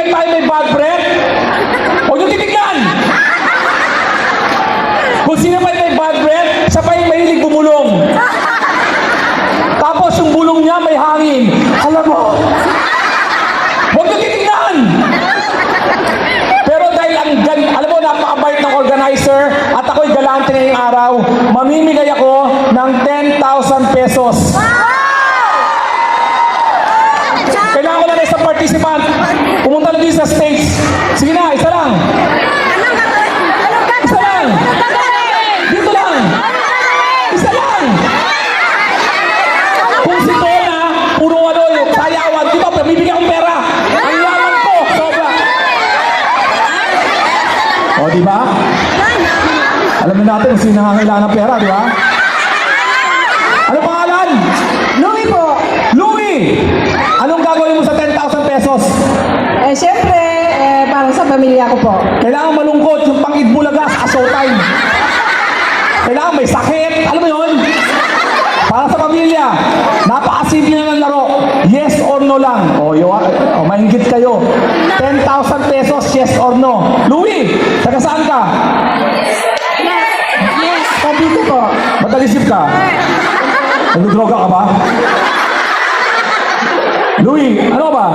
tayo may bad breath? Huwag niyo titignan! Kung sino pa may bad breath, siya pa yung mahilig bumulong. Tapos yung bulong niya may hangin. Alam mo, huwag niyo titignan! Pero dahil alam mo, napakabait ng organizer at ako'y galante ngayong araw, mamimigay ako ng 10,000 pesos. Kailangan ko lang isang participant. Pumunta lang din sa stage. Sige na, isa lang. Isa lang. Dito lang. Isa lang. Kung si Donna, puro sayawan. Di ba, bibigyan akong pera. Ang yaman ko, sobra. O, di ba? Alam na natin kung sino nangangailangan ng pera, di ba? Ano pangalan? Louie po. Louie! Anong gagawin mo sa 10,000 pesos? Siyempre, para sa pamilya ko po. Kailangan malungkot yung pang-Itbulaga sa showtime. Kailangan may sakit. Alam mo yun? Para sa pamilya. Napakasimple na ng laro. Yes or no lang. Maingit kayo. 10,000 pesos, yes or no. Louie, taga saan ka? Yes, dito po. Matalisip ka? Nagdodroga ka ba? Louie, ano ba?